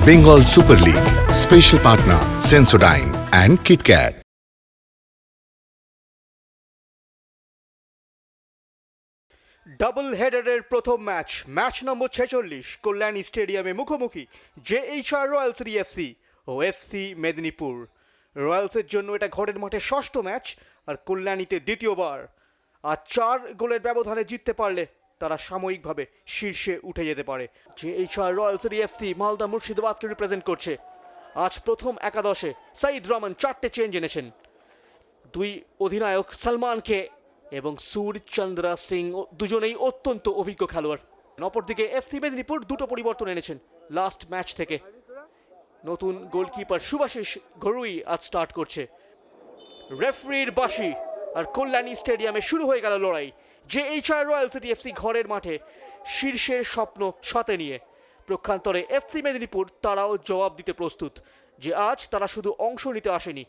Bengal Super League. Special partner Sensodyne and KitKat. Double হেডারের প্রথম match number 46 Kalyani স্টেডিয়ামে মুখোমুখি জেএইচআর রয়্যালস এফসি ও এফসি মেদিনীপুর। রয়্যালসের জন্য এটা ঘরের মাঠে ষষ্ঠ ম্যাচ আর কল্যাণীতে দ্বিতীয়বার। আর 4 গোলের ব্যবধানে জিততে পারলে তারা সাময়িকভাবে শীর্ষে উঠে যেতে পারে। জেএইচআর রয়্যালস এফসি মালদা মুর্শিদাবাদকে রিপ্রেজেন্ট করছে। আজ প্রথম একাদশে সাইদ রহমান 4টে চেঞ্জ এনেছেন। দুই অধিনায়ক সলমানকে এবং সূর্যচন্দ্রা সিং দুজনেই অত্যন্ত অভিজ্ঞ খেলোয়াড়। অপরদিকে এফসি মেদিনীপুর দুটো পরিবর্তন এনেছেন লাস্ট ম্যাচ থেকে। নতুন গোলকিপার সুভাশিস ঘরুই আজ স্টার্ট করছে। রেফারির বাঁশি আর কল্যাণী স্টেডিয়ামে শুরু হয়ে গেল লড়াই। জেএইচআর রয়্যালস এফসি ঘরের মাঠে শীর্ষের স্বপ্ন সাথে নিয়ে। প্রক্ষান্তরে এফসি মেদিনীপুর তারাও জবাব দিতে প্রস্তুত যে আজ তারা শুধু অংশ নিতে আসেনি।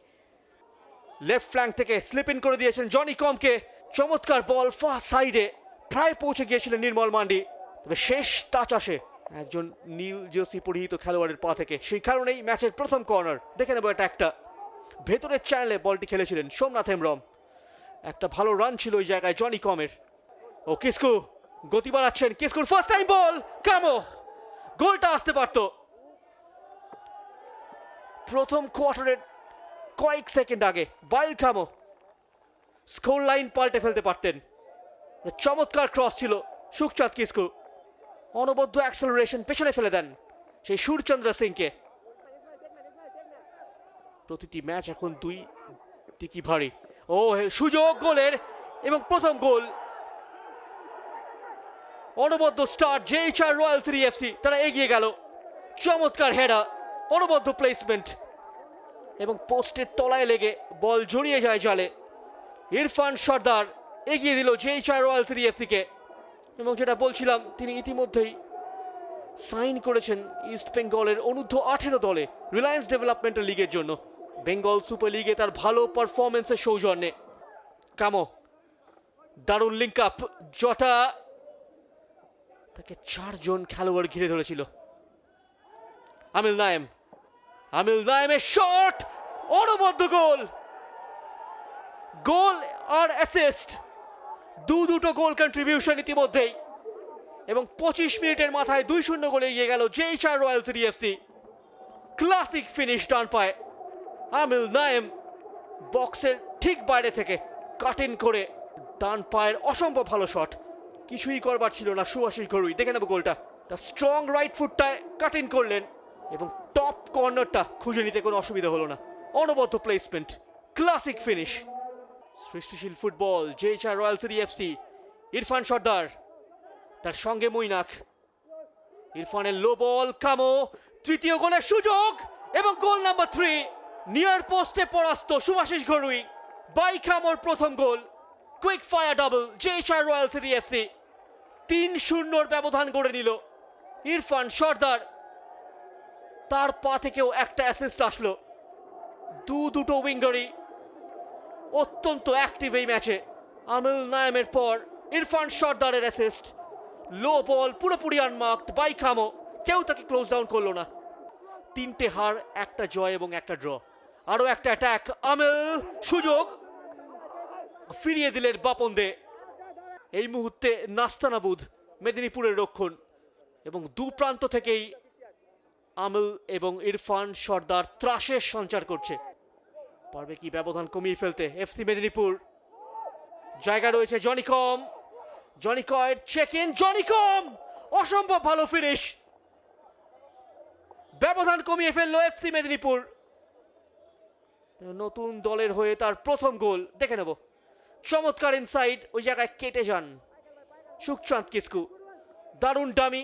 লেফট ফ্ল্যাঙ্ক থেকে স্লিপ ইন করে দিয়েছেন জনি কমকে। চমৎকার বল ফার সাইডে, প্রায় পৌঁছে গিয়েছিলেন নির্মল মান্ডি, তবে শেষ টাচ আসে একজন নীল জার্সি পরিহিত খেলোয়াড়ের পা থেকে। সেই কারণেই ম্যাচের প্রথম কর্নার। দেখে নেব এটা একটা ভেতরের চ্যানেলে বলটি খেলেছিলেন সোমনাথ হেমব্রম। একটা ভালো রান ছিল ওই জায়গায় জনি কমের। ও কিসকু গতি বাড়াচ্ছেন, কিস্কুর ফার্স্ট টাইম বল, কামো গোলটা আসতে পারত। প্রথম কোয়ার্টারের কয়েক সেকেন্ড আগে বাইল কামো স্কোর লাইন পাল্টে ফেলতে পারতেন। চমৎকার ক্রস ছিল সুখচাঁদ কিসকু, অনবদ্য অ্যাক্সেলারেশন পেছনে ফেলে দেন সেই সূর্যচন্দ্র সিংকে। প্রতিটি ম্যাচ এখন দুই দিকই ভারী। ও সুযোগ গোলের এবং প্রথম গোল। অনবদ্য স্টার্ট জেএইচআর রয়্যালস এফসি, তারা এগিয়ে গেল। চমৎকার হেডা, অনবদ্য প্লেসমেন্ট এবং পোস্টের তলায় লেগে বল জড়িয়ে যায় জালে। ইরফান সর্দার এগিয়ে দিল জেএইচআর রয়্যালস এফসিকে। এবং যেটা বলছিলাম, তিনি ইতিমধ্যেই সাইন করেছেন ইস্ট বেঙ্গলের অনূর্ধ্ব-18 দলে রিলায়েন্স ডেভেলপমেন্টাল লিগের জন্য। বেঙ্গল সুপার লিগে তার ভালো পারফরমেন্সের সৌজন্যে। কামো দারুণ লিঙ্ক আপ, জটা তাকে 4 জন খেলোয়াড় ঘিরে ধরেছিল। আমিল নায়েমের শট, অনবদ্য গোল। গোল আর অ্যাসিস্ট, দুটো গোল কন্ট্রিবিউশন ইতিমধ্যেই। এবং 25 মিনিটের মাথায় 2-0 গোলে এগিয়ে গেল জেএইচআর রয়্যালস এফসি। ক্লাসিক ফিনিশ ডান পায়ে। আমিল নায়েম বক্সের ঠিক বাইরে থেকে কাট ইন করে ডান পায়ের অসম্ভব ভালো শট। কিছুই করবার ছিল না সুভাশিস ঘরুই। দেখে নেব গোলটা। তার স্ট্রং রাইট ফুটটায় কাট ইন করলেন এবং টপ কর্নারটা খুঁজে নিতে কোনো অসুবিধা হলো না। অনবদ্য প্লেসমেন্ট, ক্লাসিক ফিনিশ। সৃষ্টিশীল ফুটবল জেএইচআর রয়্যালস এফসি। ইরফান সর্দার, তার সঙ্গে মুইনাক। ইরফানের লো বল, কামো তৃতীয় গোলের সুযোগ এবং গোল নাম্বার 3 নিয়ার পোস্টে পরাস্ত সুভাশিস ঘরুই। বাই কামোর প্রথম গোল। Quick fire double JHR Royals FC 3-0 ব্যবধান গড়ে নিল। ইরফান সর্দার, তার পা থেকেও একটা অ্যাসিস্ট আসলো। দুটো উইঙ্গারই অত্যন্ত অ্যাক্টিভ এই ম্যাচে। আমিল নায়েমের পর ইরফান সর্দারের অ্যাসিস্ট। লো বল পুরোপুরি আনমার্কড বাই কামো, কেউ তাকে ক্লোজ ডাউন করলো না। 3টে হার, একটা জয় এবং একটা ড্র। আরো একটা অ্যাটাক, আমিল সুযোগ ফিরিয়ে দিলেন বাপন দে। এই মুহূর্তে নাস্তানাবুদ মেদিনীপুরের রক্ষণ এবং দু প্রান্ত থেকেই আমিল এবং ইরফান সর্দার ত্রাসের সঞ্চার করছে। পারবে কি ব্যবধান কমিয়ে ফেলতে এফসি মেদিনীপুর? জায়গা রয়েছে জনি কয়ের চেক ইন, জনি কম অসম্ভব ভালো ফিনিশ। ব্যবধান কমিয়ে ফেললো এফসি মেদিনীপুর। নতুন দলের হয়ে তার প্রথম গোল। দেখে নেব। চমৎকার ইনসাইড, ওই জায়গায় কেটে যান সুখচাঁদ কিসকু। দারুণ ডামি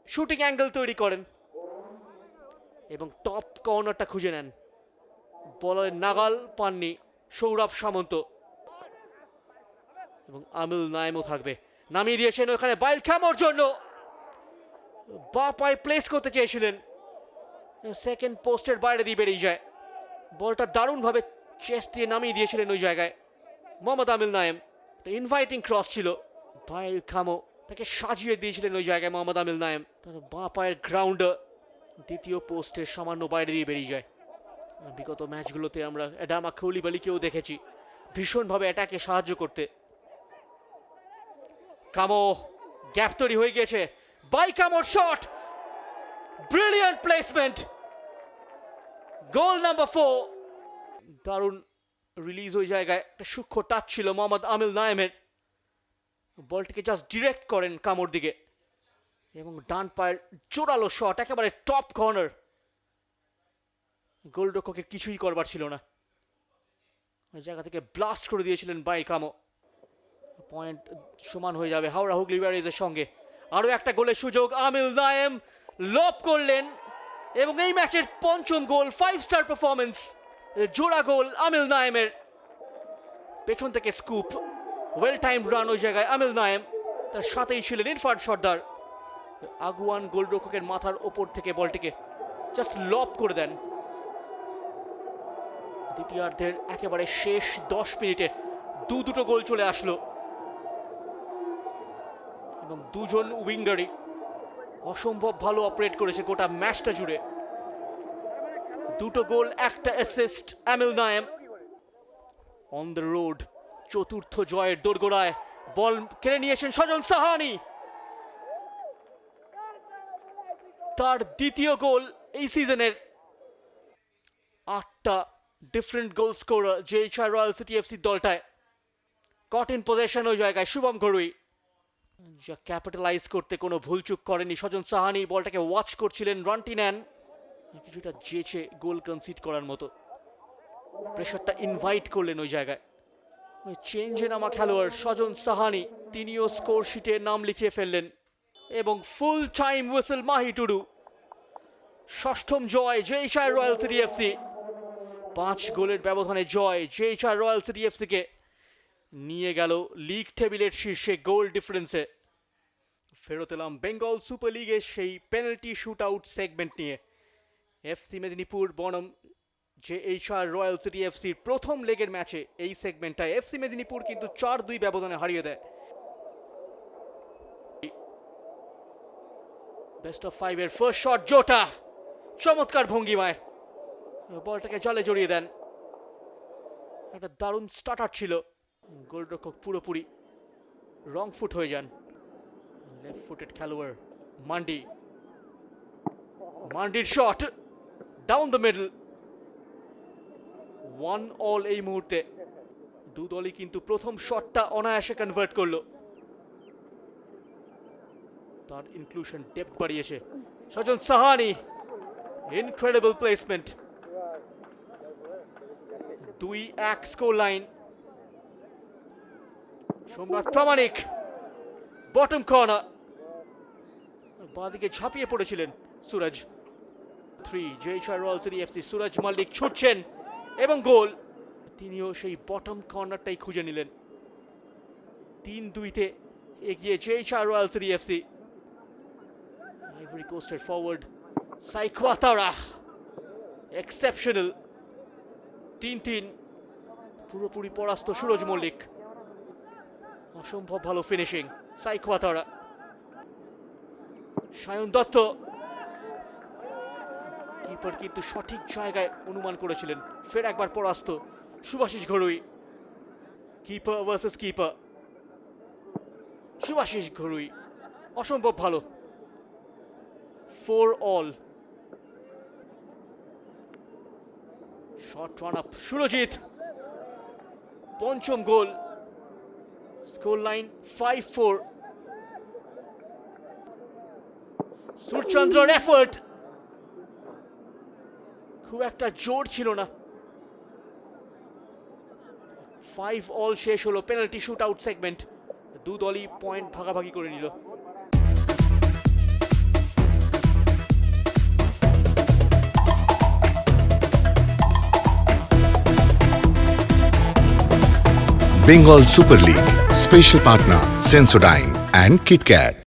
শুটিং অ্যাঙ্গেল তৈরি করেন এবং টপ কর্নারটা খুঁজে নেন। বলের নাগাল পাননি সৌরভ সামন্ত এবং আমিল নায়েমও থাকবে। নামিয়ে দিয়েছেন ওখানে বাইল কামোর জন্য। বা পায়ে প্লেস করতে চেয়েছিলেন, সেকেন্ড পোস্টের বাইরে দিয়ে বেরিয়ে যায়। বলটা দারুণভাবে চেস্ট দিয়ে নামিয়ে দিয়েছিলেন ওই জায়গায় মোহাম্মদ আমিল নায়েম। ইনভাইটিং ক্রস ছিল। বাইল কামো তাকে সাজিয়ে দিয়েছিলেন ওই জায়গায় মোহাম্মদ আমিল নায়েম। তার বাঁ পায়ের গ্রাউন্ডার দ্বিতীয় পোস্টের সামান্য বাইরে দিয়ে বেরিয়ে যায়। বিগত ম্যাচগুলোতে আমরা অ্যাডামা কৌলিবালিকেও দেখেছি ভীষণভাবে অ্যাটাকে সাহায্য করতে। কামো, গ্যাপ তৈরি হয়ে গিয়েছে, by Kamor shot, brilliant placement, goal number 4। দারুণ রিলিজ ওই জায়গায়, একটা সূক্ষ্ম টাচ ছিল মোহাম্মদ আমিল নায়েমের, বলটিকে জাস্ট ডিরেক্ট করেন কামোর দিকে এবং ডান পায়ের জোরালো শট, একেবারে টপ কর্নার। গোলরক্ষকের কিছুই করবার ছিল না, ওই জায়গা থেকে ব্লাস্ট করে দিয়েছিলেন বাই কামো। পয়েন্ট সমান হয়ে যাবে হাওড়া হুগলি ব্যারেজের সঙ্গে। আরও একটা গোলের সুযোগ, আমিল নায়েম লব করলেন এবং এই ম্যাচের পঞ্চম গোল, 5 স্টার পারফরমেন্স, জোড়া গোল আমিল নায়েমের। পেছন থেকে স্কুপ, ওয়েল টাইম রান ওই জায়গায় আমিল নায়েম, তার সাথেই ছিলেন ইরফান সর্দার। আগুয়ান গোলরক্ষকের মাথার ওপর থেকে বলটিকে জাস্ট লব করে দেন। দ্বিতীয়ার্ধের একেবারে শেষ 10 মিনিটে দুটো গোল চলে আসলো এবং দুজন উইঙ্গারই অসম্ভব ভালো অপারেট করেছে গোটা ম্যাচটা জুড়ে। দুটো গোল, একটা assist Amil Nayem. On the road চতুর্থ জয়ের দোরগোড়ায়, বল কেড়ে নিয়েছেন সজন সাহানি, তার দ্বিতীয় গোল এই সিজনের। 8টা different goal scorer JHR Royal City FC দলটায়। কট ইন পজিশন ওই জায়গায় শুভম ঘরুই, যা ক্যাপিটালাইজ করতে কোনো ভুলচুক করেনি সজন সাহানি। বলটাকে ওয়াচ করছিলেন, রানটি নেন, কিছুটা জেচে গোল কনসিড করার মতো, প্রেশারটা ইনভাইট করলেন ওই জায়গায়। ওই চেঞ্জে নামা খেলোয়াড় সজন সাহানি, তিনিও স্কোর শিটে নাম লিখিয়ে ফেললেন এবং full time whistle Mahi Tudu. ষষ্ঠম জয় জেএইচআর রয়্যাল সিটি এফসি, 5 গোলের ব্যবধানে জয় জেএইচআর রয়্যাল সিটি এফসিকে নিয়ে গেল লিগ টেবিলের শীর্ষে গোল ডিফারেন্সে। ফেরত এলাম বেঙ্গল সুপার লিগের সেই পেনাল্টি শুট আউট সেগমেন্ট নিয়ে। এফসি মেদিনীপুর বনাম জেএইচআর রয়্যাল সিটি এফসির প্রথম লেগের ম্যাচে এই সেগমেন্টটায় এফসি মেদিনীপুর কিন্তু 4-2 ব্যবধানে হারিয়ে দেয়। বেস্ট অফ 5 এর ফার্স্ট শট, জোটা চমৎকার ভঙ্গিমায় বলটাকে জলে জড়িয়ে দেন। একটা দারুণ স্টার্টার ছিল, গোলরক্ষক পুরোপুরি রং ফুট হয়ে যান। লেফট ফুটেড খেলোয়াড় মান্ডি, মান্ডির শট ডাউন দ্য মিডল, 1-1 এই মুহূর্তে। দু দলই কিন্তু প্রথম শটটা অনায়াসে কনভার্ট করলো, তার ইনক্লুশন ডেপথ বাড়িয়েছে Sajan Sahani. Incredible placement, 2-1 score line. Somnath Pramanik, bottom corner, বাঁদিকে ঝাঁপিয়ে পড়েছিলেন Suraj. 3 JHR Royal City FC, Suraj Mallick ছুটছেন এবং গোল। তিনিও সেই বটম কর্নারটাই খুঁজে নিলেন। 3-2 এগিয়ে JHR Royal City FC. Ivory কোস্টের ফরওয়ার্ড সাইকোয়াতারা এক্সেপশনাল। 3-3, পুরোপুরি পরাস্ত সুরজ মল্লিক। অসম্ভব ভালো ফিনিশিং সাইকোয়াতারা। সায়ন দত্ত, কিপার কিন্তু সঠিক জায়গায় অনুমান করেছিলেন, ফের একবার পরাস্ত Shubhashis Ghorui. Keeper versus keeper, Shubhashis Ghorui অসম্ভব ভালো। 4-all, shot run up Surajit, পঞ্চম গোল। Score line 5-4। সুরচন্দ্রর এফোর্ট, খুব একটা জোর ছিল না। 5-all শেষ হলো পেনাল্টি শুট আউট সেগমেন্ট। দু দলই পয়েন্ট ভাগাভাগি করে নিল। Bengal Super League, special partner Sensodyne and KitKat.